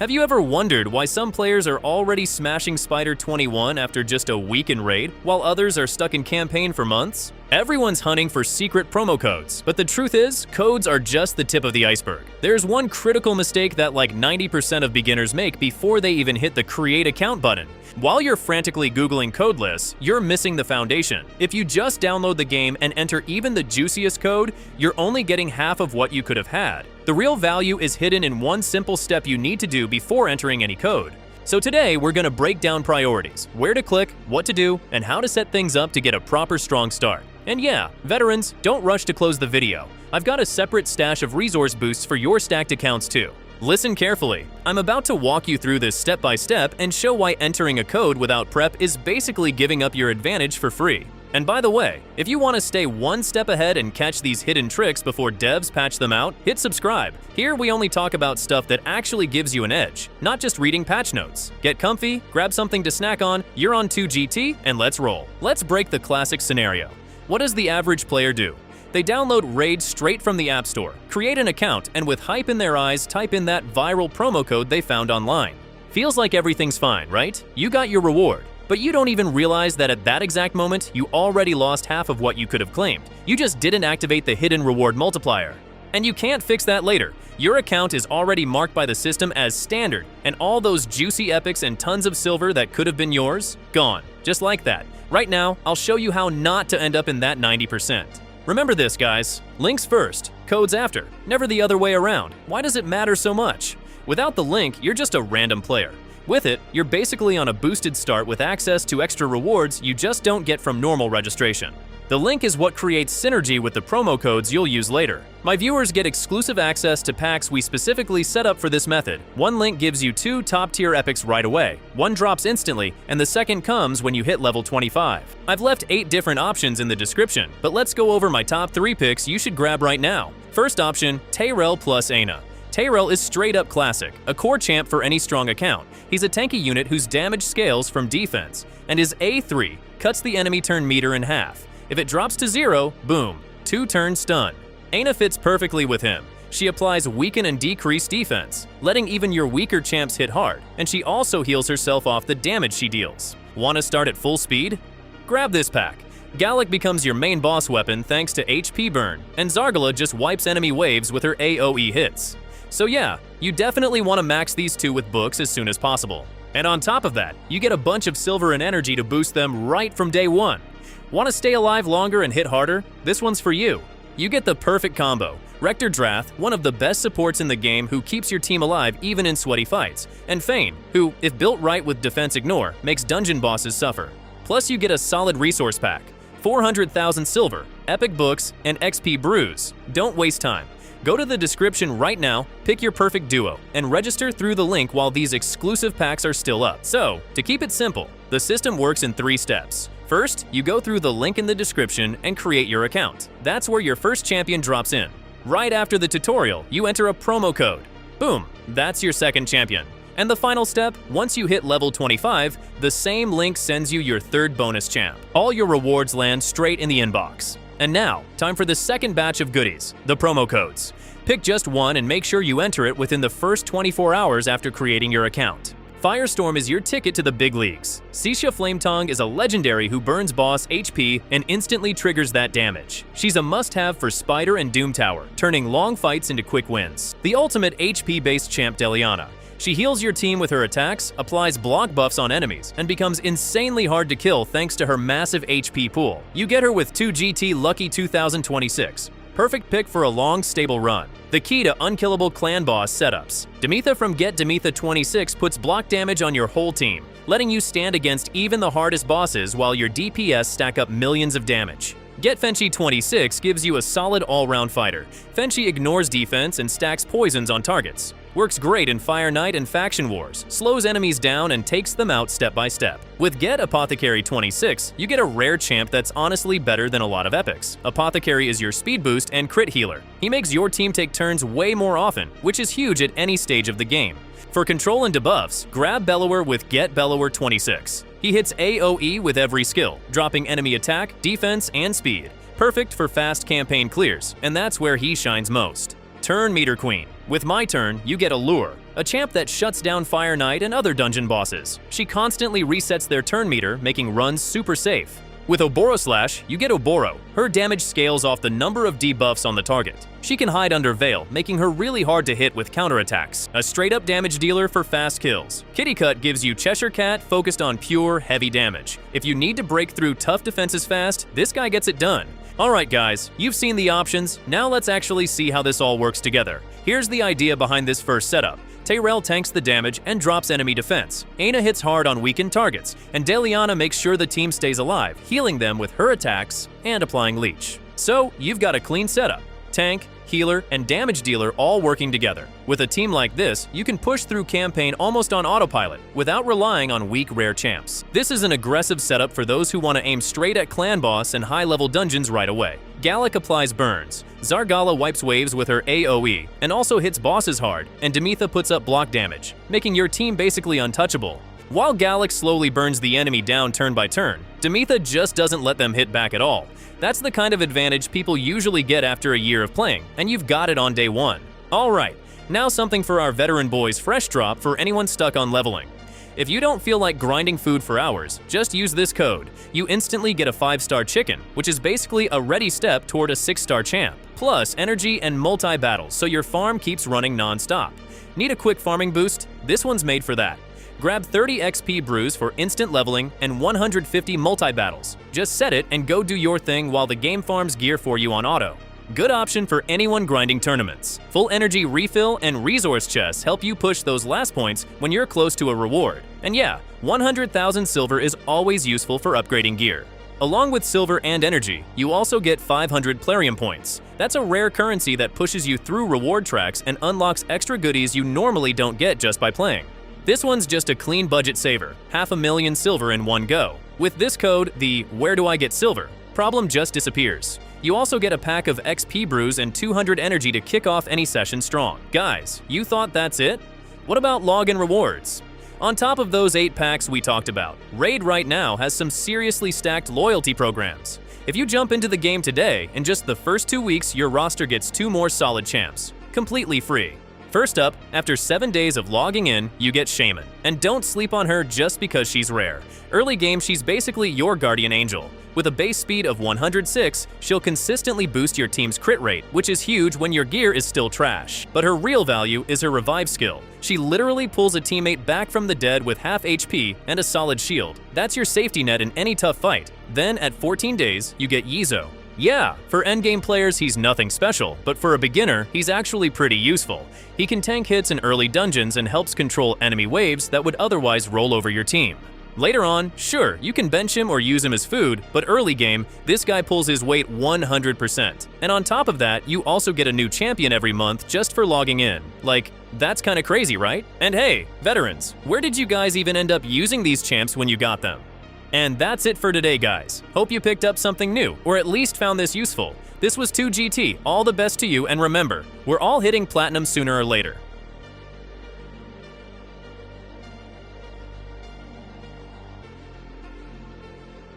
Have you ever wondered why some players are already smashing Spider 21 after just a week in raid, while others are stuck in campaign for months? Everyone's hunting for secret promo codes, but the truth is, codes are just the tip of the iceberg. There's one critical mistake that like 90% of beginners make before they even hit the Create Account button. While you're frantically Googling code lists, you're missing the foundation. If you just download the game and enter even the juiciest code, you're only getting half of what you could have had. The real value is hidden in one simple step you need to do before entering any code. So today, we're going to break down priorities, where to click, what to do, and how to set things up to get a proper strong start. And yeah, veterans, don't rush to close the video. I've got a separate stash of resource boosts for your stacked accounts too. Listen carefully. I'm about to walk you through this step by step and show why entering a code without prep is basically giving up your advantage for free. And by the way, if you want to stay one step ahead and catch these hidden tricks before devs patch them out, hit subscribe. Here we only talk about stuff that actually gives you an edge, not just reading patch notes. Get comfy, grab something to snack on, you're on 2GT, and let's roll. Let's break the classic scenario. What does the average player do? They download Raid straight from the App Store, create an account, and with hype in their eyes, type in that viral promo code they found online. Feels like everything's fine, right? You got your reward. But you don't even realize that at that exact moment, you already lost half of what you could have claimed. You just didn't activate the hidden reward multiplier. And you can't fix that later. Your account is already marked by the system as standard, and all those juicy epics and tons of silver that could have been yours, gone. Just like that. Right now, I'll show you how not to end up in that 90%. Remember this, guys. Links first, codes after. Never the other way around. Why does it matter so much? Without the link, you're just a random player. With it, you're basically on a boosted start with access to extra rewards you just don't get from normal registration. The link is what creates synergy with the promo codes you'll use later. My viewers get exclusive access to packs we specifically set up for this method. One link gives you 2 top-tier epics right away. One drops instantly, and the second comes when you hit level 25. I've left 8 different options in the description, but let's go over my top 3 picks you should grab right now. First option, Tyrell plus Ana. Tyrell is straight up classic, a core champ for any strong account. He's a tanky unit whose damage scales from defense, and his A3 cuts the enemy turn meter in half. If it drops to 0, boom, 2-turn stun. Ana fits perfectly with him. She applies weaken and decrease defense, letting even your weaker champs hit hard, and she also heals herself off the damage she deals. Want to start at full speed? Grab this pack. Gallic becomes your main boss weapon thanks to HP burn, and Zargala just wipes enemy waves with her AoE hits. So yeah, you definitely want to max these 2 with books as soon as possible. And on top of that, you get a bunch of silver and energy to boost them right from day 1. Want to stay alive longer and hit harder? This one's for you. You get the perfect combo. Rector Drath, one of the best supports in the game who keeps your team alive even in sweaty fights, and Fane, who, if built right with Defense Ignore, makes dungeon bosses suffer. Plus you get a solid resource pack, 400,000 silver, epic books, and XP brews. Don't waste time. Go to the description right now, pick your perfect duo, and register through the link while these exclusive packs are still up. So, to keep it simple, the system works in 3 steps. First, you go through the link in the description and create your account. That's where your first champion drops in. Right after the tutorial, you enter a promo code. Boom, that's your second champion. And the final step, once you hit level 25, the same link sends you your 3rd bonus champ. All your rewards land straight in the inbox. And now, time for the second batch of goodies, the promo codes. Pick just one and make sure you enter it within the first 24 hours after creating your account. Firestorm is your ticket to the big leagues. Xisha Flametongue is a legendary who burns boss HP and instantly triggers that damage. She's a must-have for Spider and Doom Tower, turning long fights into quick wins. The ultimate HP-based champ Deliana. She heals your team with her attacks, applies block buffs on enemies, and becomes insanely hard to kill thanks to her massive HP pool. You get her with 2GT Lucky 2026. Perfect pick for a long, stable run. The key to unkillable clan boss setups. Demetha from Get Demetha 26 puts block damage on your whole team, letting you stand against even the hardest bosses while your DPS stack up millions of damage. Get Fenchi 26 gives you a solid all-round fighter. Fenchi ignores defense and stacks poisons on targets. Works great in Fire Knight and Faction Wars, slows enemies down and takes them out step by step. With Get Apothecary 26, you get a rare champ that's honestly better than a lot of epics. Apothecary is your speed boost and crit healer. He makes your team take turns way more often, which is huge at any stage of the game. For control and debuffs, grab Bellower with Get Bellower 26. He hits AoE with every skill, dropping enemy attack, defense, and speed. Perfect for fast campaign clears, and that's where he shines most. Turn Meter Queen. With My Turn, you get a lure. a champ that shuts down Fire Knight and other dungeon bosses. She constantly resets their turn meter, making runs super safe. With Oboro Slash, you get Oboro. Her damage scales off the number of debuffs on the target. She can hide under Veil, making her really hard to hit with counterattacks. A straight-up damage dealer for fast kills. Kitty Cut gives you Cheshire Cat focused on pure, heavy damage. If you need to break through tough defenses fast, this guy gets it done. Alright guys, you've seen the options, now let's actually see how this all works together. Here's the idea behind this first setup. Tyrell tanks the damage and drops enemy defense. Aina hits hard on weakened targets, and Deliana makes sure the team stays alive, healing them with her attacks and applying leech. So, you've got a clean setup. Tank, healer, and damage dealer all working together. With a team like this, you can push through campaign almost on autopilot, without relying on weak rare champs. This is an aggressive setup for those who want to aim straight at clan boss and high-level dungeons right away. Gallic applies burns, Zargala wipes waves with her AoE, and also hits bosses hard, and Demetha puts up block damage, making your team basically untouchable. While Gallic slowly burns the enemy down turn by turn, Demetha just doesn't let them hit back at all. That's the kind of advantage people usually get after a year of playing, and you've got it on day one. Alright, now something for our veteran boys fresh drop for anyone stuck on leveling. If you don't feel like grinding food for hours, just use this code. You instantly get a 5-star chicken, which is basically a ready step toward a 6-star champ, plus energy and multi-battles so your farm keeps running non-stop. Need a quick farming boost? This one's made for that. Grab 30 XP brews for instant leveling and 150 multi-battles. Just set it and go do your thing while the game farms gear for you on auto. Good option for anyone grinding tournaments. Full energy refill and resource chests help you push those last points when you're close to a reward. And yeah, 100,000 silver is always useful for upgrading gear. Along with silver and energy, you also get 500 Plarium points. That's a rare currency that pushes you through reward tracks and unlocks extra goodies you normally don't get just by playing. This one's just a clean budget saver, 500,000 silver in one go. With this code, the "Where do I get silver?" problem just disappears. You also get a pack of XP brews and 200 energy to kick off any session strong. Guys, you thought that's it? What about login rewards? On top of those 8 packs we talked about, Raid right now has some seriously stacked loyalty programs. If you jump into the game today, in just the first 2 weeks your roster gets 2 more solid champs, completely free. First up, after 7 days of logging in, you get Shaman. And don't sleep on her just because she's rare. Early game, she's basically your guardian angel. With a base speed of 106, she'll consistently boost your team's crit rate, which is huge when your gear is still trash. But her real value is her revive skill. She literally pulls a teammate back from the dead with half HP and a solid shield. That's your safety net in any tough fight. Then at 14 days, you get Yizo. Yeah, for endgame players he's nothing special, but for a beginner, he's actually pretty useful. He can tank hits in early dungeons and helps control enemy waves that would otherwise roll over your team. Later on, sure, you can bench him or use him as food, but early game, this guy pulls his weight 100%. And on top of that, you also get a new champion every month just for logging in. Like, that's kinda crazy, right? And hey, veterans, where did you guys even end up using these champs when you got them? And that's it for today, guys. Hope you picked up something new, or at least found this useful. This was 2GT, all the best to you, and remember, we're all hitting platinum sooner or later.